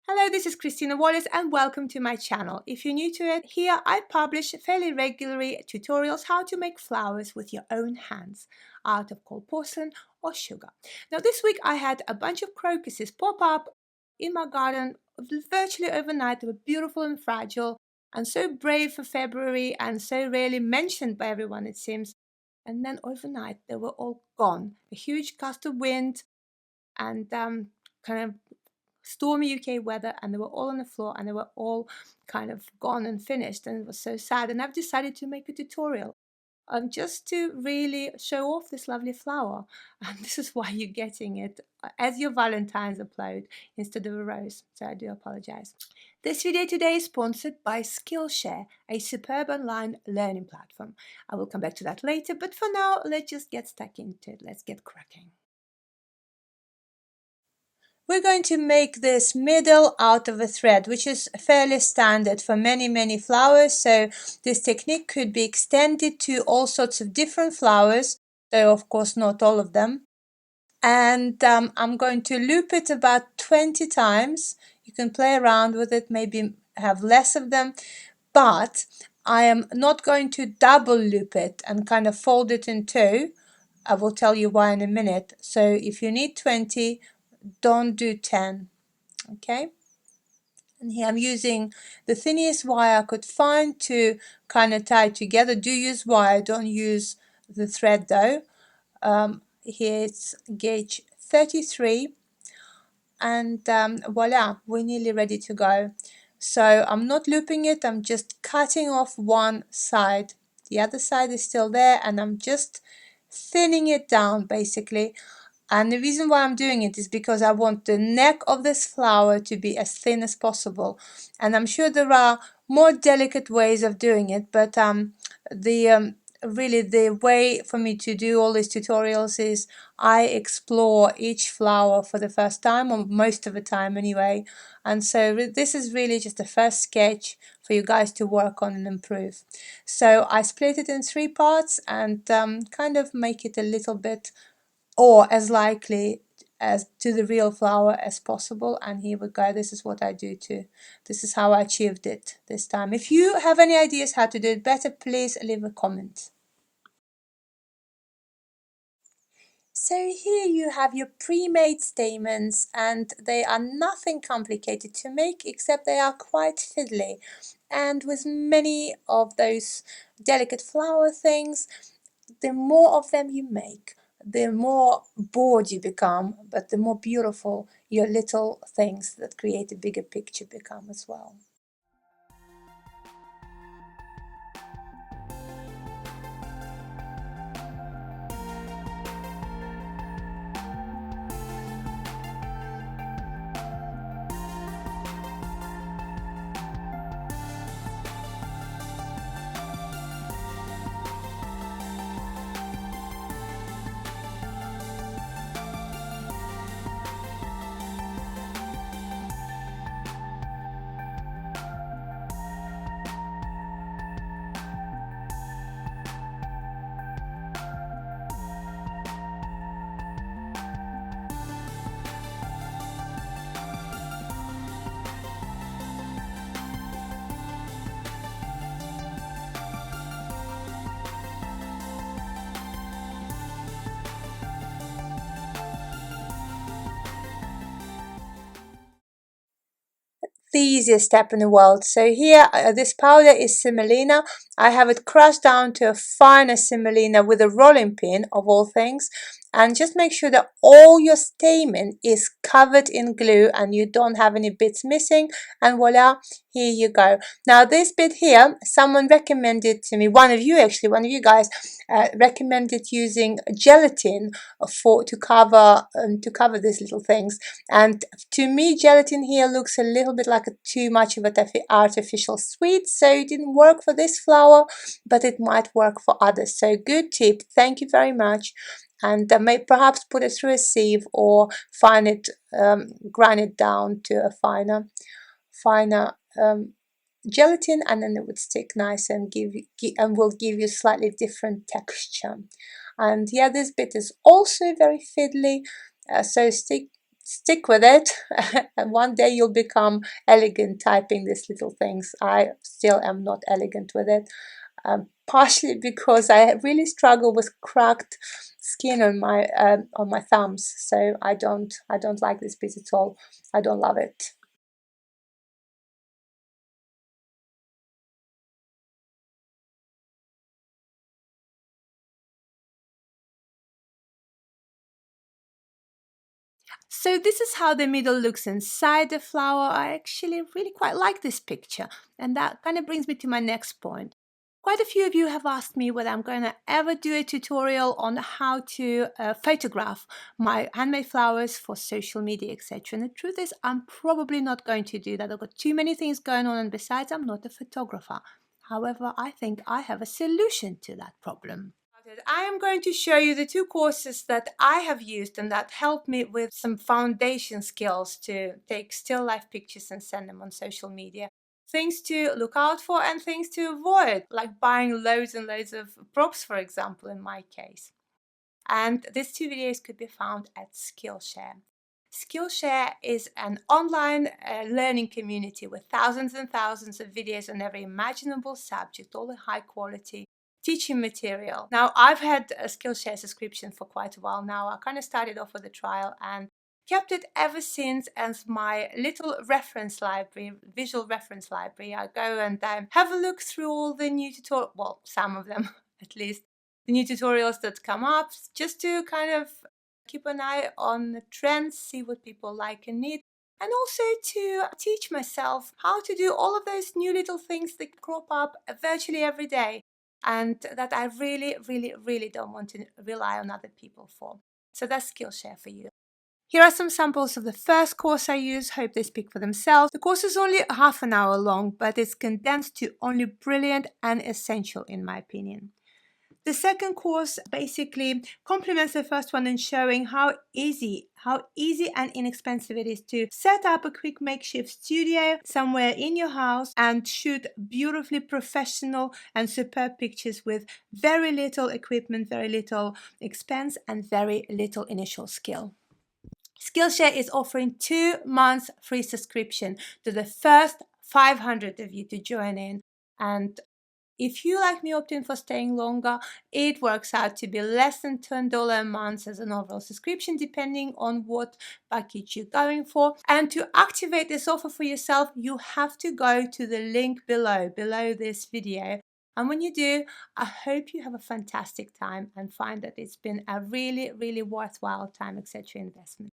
Hello, this is Christina Wallis and welcome to my channel. If you're new to it, here I publish fairly regularly tutorials how to make flowers with your own hands out of cold porcelain or sugar. Now this week I had a bunch of crocuses pop up in my garden virtually overnight. They were beautiful and fragile and so brave for February and so rarely mentioned by everyone it seems. And then overnight they were all gone. A huge gust of wind and kind of stormy UK weather, and they were all on the floor and they were all kind of gone and finished, and it was so sad. And I've decided to make a tutorial just to really show off this lovely flower, and this is why you're getting it as your Valentine's upload instead of a rose, so I do apologize. This video today is sponsored by Skillshare, a superb online learning platform. I will come back to that later, but for now let's just get stuck into it. Let's get cracking. We're going to make this middle out of a thread, which is fairly standard for many flowers. So this technique could be extended to all sorts of different flowers, though of course not all of them. And I'm going to loop it about 20 times. You can play around with it, maybe have less of them, but I am not going to double loop it and kind of fold it in two. I will tell you why in a minute. So if you need 20, don't do 10. Okay, and here I'm using the thinnest wire I could find to kind of tie together. Do use wire, don't use the thread though. Here it's gauge 33, and voila, we're nearly ready to go. So I'm not looping it, I'm just cutting off one side. The other side is still there, and I'm just thinning it down basically. And the reason why I'm doing it is because I want the neck of this flower to be as thin as possible. And I'm sure there are more delicate ways of doing it, but really the way for me to do all these tutorials is I explore each flower for the first time, or most of the time anyway. And so this is really just the first sketch for you guys to work on and improve. So I split it in 3 parts and kind of make it a little bit or as likely as to the real flower as possible. And here we go, this is what I do too. This is how I achieved it this time. If you have any ideas how to do it better, please leave a comment. So here you have your pre-made stamens, and they are nothing complicated to make except they are quite fiddly. And with many of those delicate flower things, the more of them you make, the more bored you become, but the more beautiful your little things that create a bigger picture become as well. The easiest step in the world. So here this powder is semolina. I have it crushed down to a finer semolina with a rolling pin of all things, and just make sure that all your stamen is covered in glue and you don't have any bits missing, and voila, here you go. Now this bit here, someone recommended to me, one of you guys recommended using gelatin to cover these little things, and to me gelatin here looks a little bit like too much of an artificial sweet, so it didn't work for this flower, but it might work for others. So good tip, thank you very much. And may perhaps put it through a sieve or grind it down to a finer gelatin, and then it would stick nice and will give you slightly different texture. And yeah, this bit is also very fiddly, so stick with it and one day you'll become elegant typing these little things. I still am not elegant with it, partially because I really struggle with cracked skin on my thumbs, so I don't like this piece at all. I don't love it. So this is how the middle looks inside the flower. I actually really quite like this picture, and that kind of brings me to my next point. Quite a few of you have asked me whether I'm going to ever do a tutorial on how to photograph my handmade flowers for social media, etc. And the truth is, I'm probably not going to do that. I've got too many things going on, and besides, I'm not a photographer. However, I think I have a solution to that problem. I am going to show you the two courses that I have used and that helped me with some foundation skills to take still life pictures and send them on social media. Things to look out for and things to avoid, like buying loads and loads of props, for example, in my case. And these two videos could be found at Skillshare. Skillshare is an online learning community with thousands and thousands of videos on every imaginable subject, all the high quality teaching material. Now, I've had a Skillshare subscription for quite a while now. I kind of started off with a trial and kept it ever since as my little reference library, visual reference library. I go and have a look through all the new tutorials, well, some of them at least, the new tutorials that come up, just to kind of keep an eye on the trends, see what people like and need, and also to teach myself how to do all of those new little things that crop up virtually every day and that I really, really, really don't want to rely on other people for. So that's Skillshare for you. Here are some samples of the first course I use. Hope they speak for themselves. The course is only half an hour long, but it's condensed to only brilliant and essential in my opinion. The second course basically complements the first one in showing how easy and inexpensive it is to set up a quick makeshift studio somewhere in your house and shoot beautifully professional and superb pictures with very little equipment, very little expense, and very little initial skill. Skillshare is offering 2 months free subscription to the first 500 of you to join in, and if you, like me, opt in for staying longer, it works out to be less than $10 a month as an overall subscription, depending on what package you're going for. And to activate this offer for yourself, you have to go to the link below this video. And when you do, I hope you have a fantastic time and find that it's been a really, really worthwhile time, etc. investment.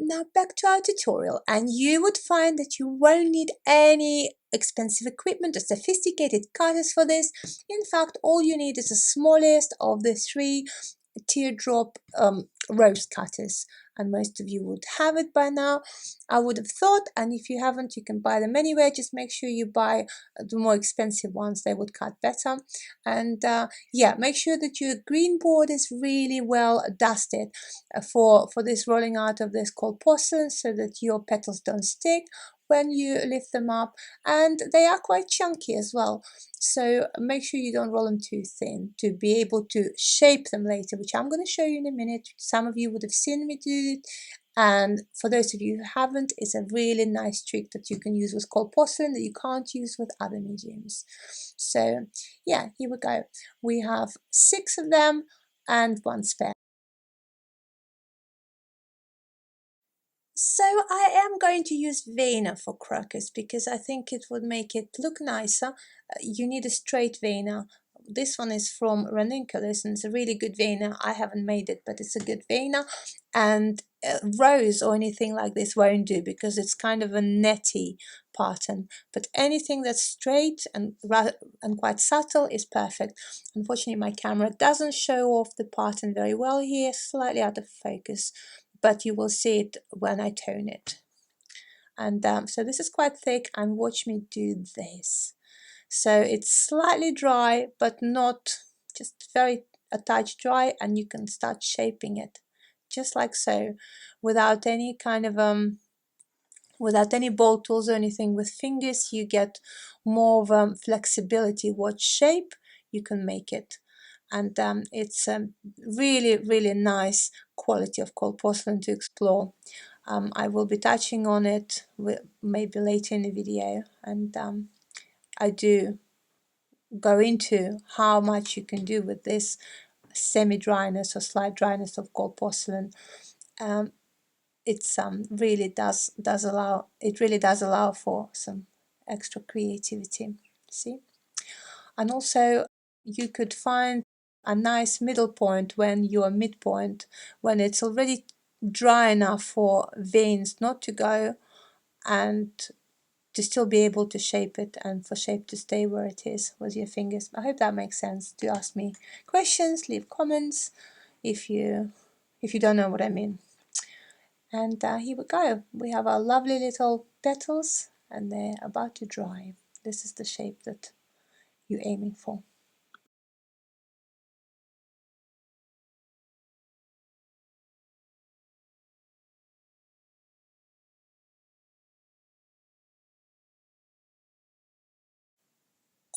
Now back to our tutorial, and you would find that you won't need any expensive equipment or sophisticated cutters for this. In fact, all you need is the smallest of the 3 teardrop rose cutters, and most of you would have it by now, I would have thought, and if you haven't, you can buy them anywhere. Just make sure you buy the more expensive ones, they would cut better. And yeah, make sure that your green board is really well dusted for this rolling out of this cold porcelain, so that your petals don't stick when you lift them up, and they are quite chunky as well, so make sure you don't roll them too thin to be able to shape them later, which I'm going to show you in a minute. Some of you would have seen me do it, and for those of you who haven't, it's a really nice trick that you can use with cold porcelain that you can't use with other mediums. So yeah, here we go. We have 6 of them and 1 spare. So I am going to use Veiner for Crocus because I think it would make it look nicer. You need a straight Veiner. This one is from Ranunculus and it's a really good Veiner. I haven't made it, but it's a good Veiner. And rose or anything like this won't do because it's kind of a netty pattern. But anything that's straight and quite subtle is perfect. Unfortunately, my camera doesn't show off the pattern very well here, slightly out of focus, but you will see it when I tone it. And so this is quite thick, and watch me do this. So it's slightly dry, but not just very a touch dry, and you can start shaping it just like so, without any kind of without any ball tools or anything. With fingers you get more of flexibility what shape you can make it. And it's really, really nice quality of cold porcelain to explore. I will be touching on it maybe later in the video, and I do go into how much you can do with this semi-dryness or slight dryness of cold porcelain. It's really does allow for some extra creativity. See, and also you could find a nice middle point when your midpoint, when it's already dry enough for veins not to go and to still be able to shape it, and for shape to stay where it is with your fingers. I hope that makes sense. Do ask me questions, leave comments if you don't know what I mean. And here we go. We have our lovely little petals and they're about to dry. This is the shape that you're aiming for.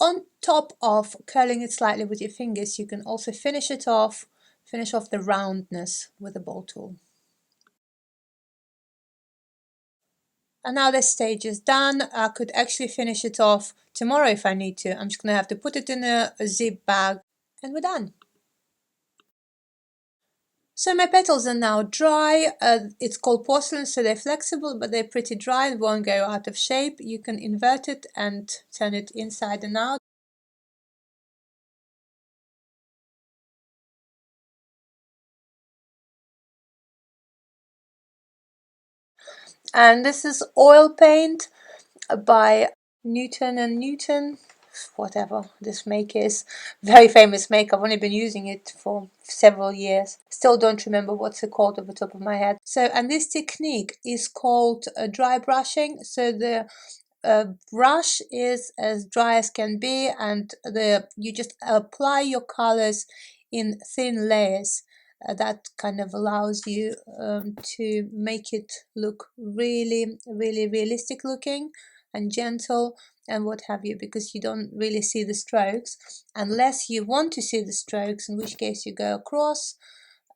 On top of curling it slightly with your fingers, you can also finish off the roundness with a bowl tool. And now this stage is done. I could actually finish it off tomorrow if I need to. I'm just going to have to put it in a zip bag and we're done. So my petals are now dry. It's cold porcelain, so they're flexible, but they're pretty dry and won't go out of shape. You can invert it and turn it inside and out. And this is oil paint by Newton and Newton, whatever this make is. Very famous make. I've only been using it for several years. Still don't remember what's it called off the top of my head. So, and this technique is called dry brushing. So the brush is as dry as can be, and you just apply your colors in thin layers. That kind of allows you to make it look really, really realistic looking and gentle and what have you, because you don't really see the strokes unless you want to see the strokes, in which case you go across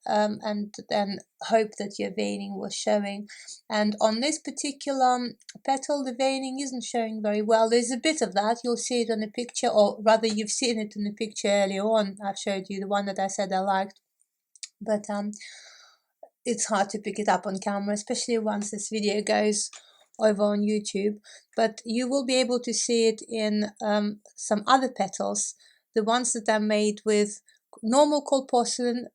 and then hope that your veining was showing. And on this particular petal, the veining isn't showing very well. There's a bit of that. You'll see it on the picture, or rather you've seen it in the picture earlier on. I've showed you the one that I said I liked, but it's hard to pick it up on camera, especially once this video goes over on YouTube. But you will be able to see it in some other petals, the ones that are made with normal cold porcelain,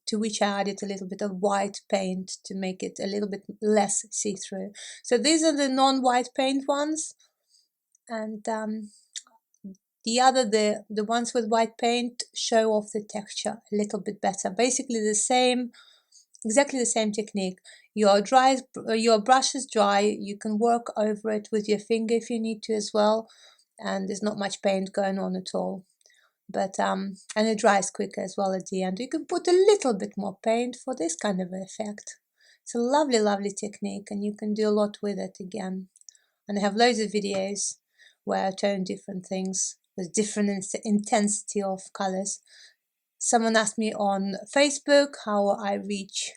to which I added a little bit of white paint to make it a little bit less see-through. So these are the non-white paint ones, and the ones with white paint show off the texture a little bit better. Basically exactly the same technique. Your brush is dry, you can work over it with your finger if you need to as well, and there's not much paint going on at all. But and it dries quicker as well at the end. You can put a little bit more paint for this kind of effect. It's a lovely, lovely technique, and you can do a lot with it again. And I have loads of videos where I tone different things with different intensity of colors. Someone asked me on Facebook how I reach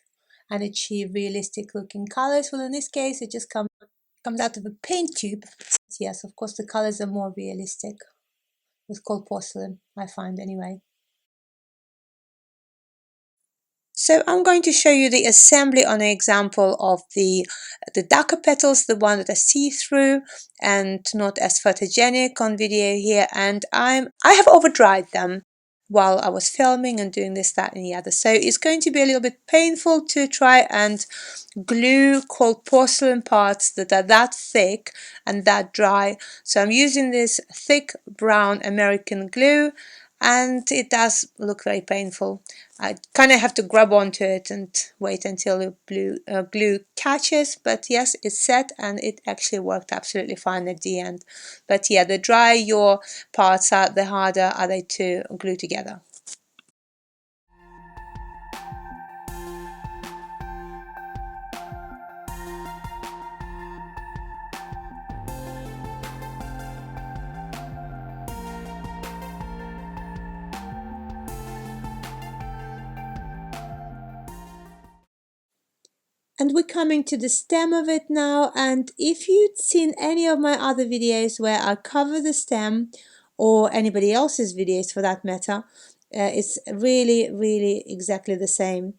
and achieve realistic looking colors. Well, in this case, it just comes out of a paint tube. Yes, of course, the colors are more realistic with cold porcelain, I find anyway. So I'm going to show you the assembly on an example of the darker petals, the one that are see-through and not as photogenic on video here. And I have over dried them while I was filming and doing this, that and the other. So it's going to be a little bit painful to try and glue cold porcelain parts that are that thick and that dry. So I'm using this thick brown American glue, and it does look very painful. I kind of have to grab onto it and wait until the glue catches, but yes, it's set and it actually worked absolutely fine at the end. But yeah, the drier your parts are, the harder are they to glue together. And we're coming to the stem of it now, and if you'd seen any of my other videos where I cover the stem, or anybody else's videos for that matter, it's really exactly the same.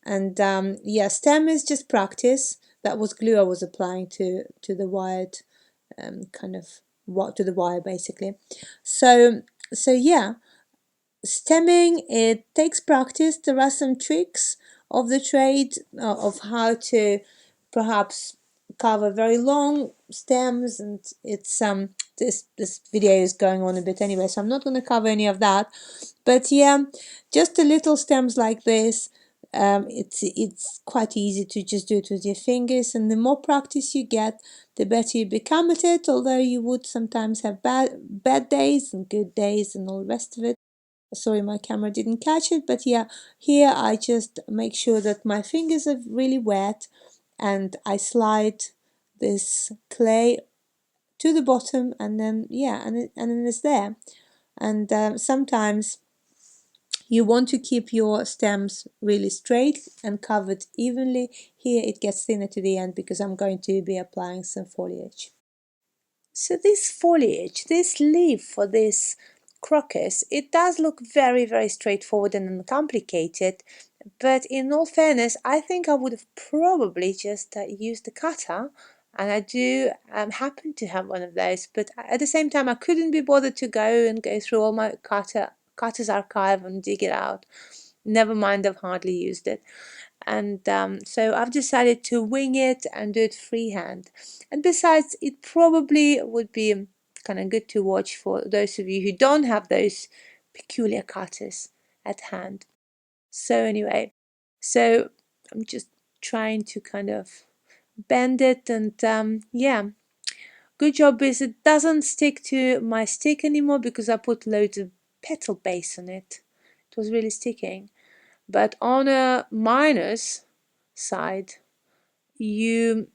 And yeah, stem is just practice. That was glue I was applying to the wired kind of to the wire basically. So yeah, stemming, it takes practice. There are some tricks of the trade of how to perhaps cover very long stems, and it's this video is going on a bit anyway, so I'm not going to cover any of that. But yeah, just the little stems like this, it's quite easy to just do it with your fingers, and the more practice you get, the better you become at it, although you would sometimes have bad days and good days and all the rest of it. Sorry, my camera didn't catch it, but yeah, here I just make sure that my fingers are really wet, and I slide this clay to the bottom, and then yeah, and then it's there. And sometimes you want to keep your stems really straight and covered evenly. Here it gets thinner to the end because I'm going to be applying some foliage. So this foliage, this leaf for this crocus, it does look very straightforward and uncomplicated, but in all fairness, I think I would have probably just used a cutter, and I do happen to have one of those, but at the same time I couldn't be bothered to go through all my cutter's archive and dig it out. Never mind, I've hardly used it. And so I've decided to wing it and do it freehand. And besides, it probably would be kind of good to watch for those of you who don't have those peculiar cutters at hand. So anyway, so I'm just trying to kind of bend it, and yeah, good job is it doesn't stick to my stick anymore because I put loads of petal base on it. It was really sticking. But on a minus side, you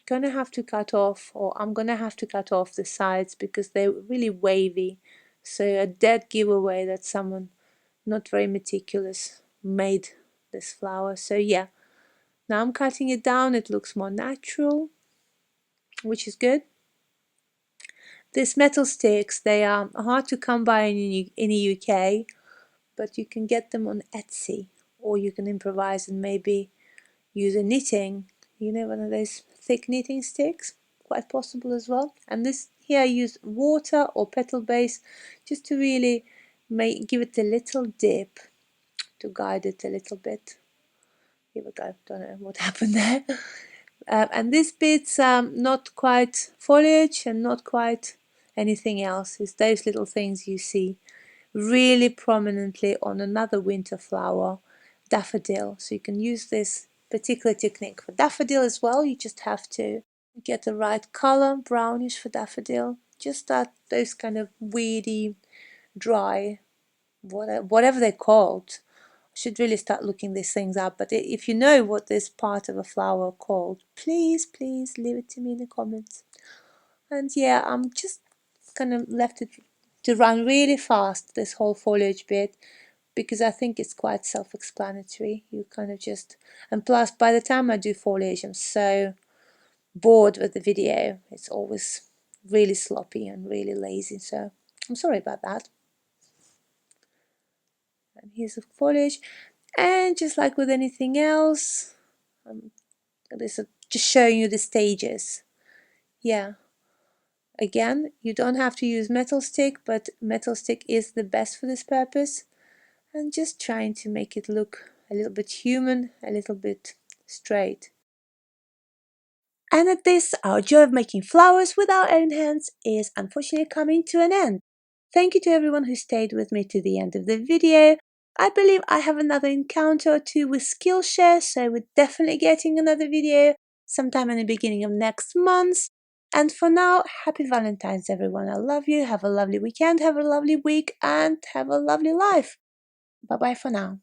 gonna have to cut off, or I'm gonna have to cut off the sides because they're really wavy. So a dead giveaway that someone not very meticulous made this flower. So yeah, now I'm cutting it down. It looks more natural, which is good. These metal sticks, they are hard to come by in the UK, but you can get them on Etsy, or you can improvise and maybe use a knitting, one of those thick knitting sticks, quite possible as well. And this here I use water or petal base just to really give it a little dip to guide it a little bit. Here we go, don't know what happened there. And this bit's not quite foliage and not quite anything else. It's those little things you see really prominently on another winter flower, daffodil. So you can use this particular technique for daffodil as well. You just have to get the right color, brownish for daffodil. Just those kind of weedy, dry, whatever they're called. I should really start looking these things up. But if you know what this part of a flower called, please leave it to me in the comments. And yeah, I'm just kind of left it to run really fast, this whole foliage bit, because I think it's quite self-explanatory. You kind of just, and plus by the time I do foliage, I'm so bored with the video. It's always really sloppy and really lazy, so I'm sorry about that. And here's the foliage, and just like with anything else, this is just showing you the stages. Yeah, again, you don't have to use metal stick, but metal stick is the best for this purpose. And just trying to make it look a little bit human, a little bit straight. And at this, our joy of making flowers with our own hands is unfortunately coming to an end. Thank you to everyone who stayed with me to the end of the video. I believe I have another encounter or two with Skillshare, so we're definitely getting another video sometime in the beginning of next month. And for now, happy Valentine's everyone. I love you. Have a lovely weekend, have a lovely week, and have a lovely life. Bye bye for now.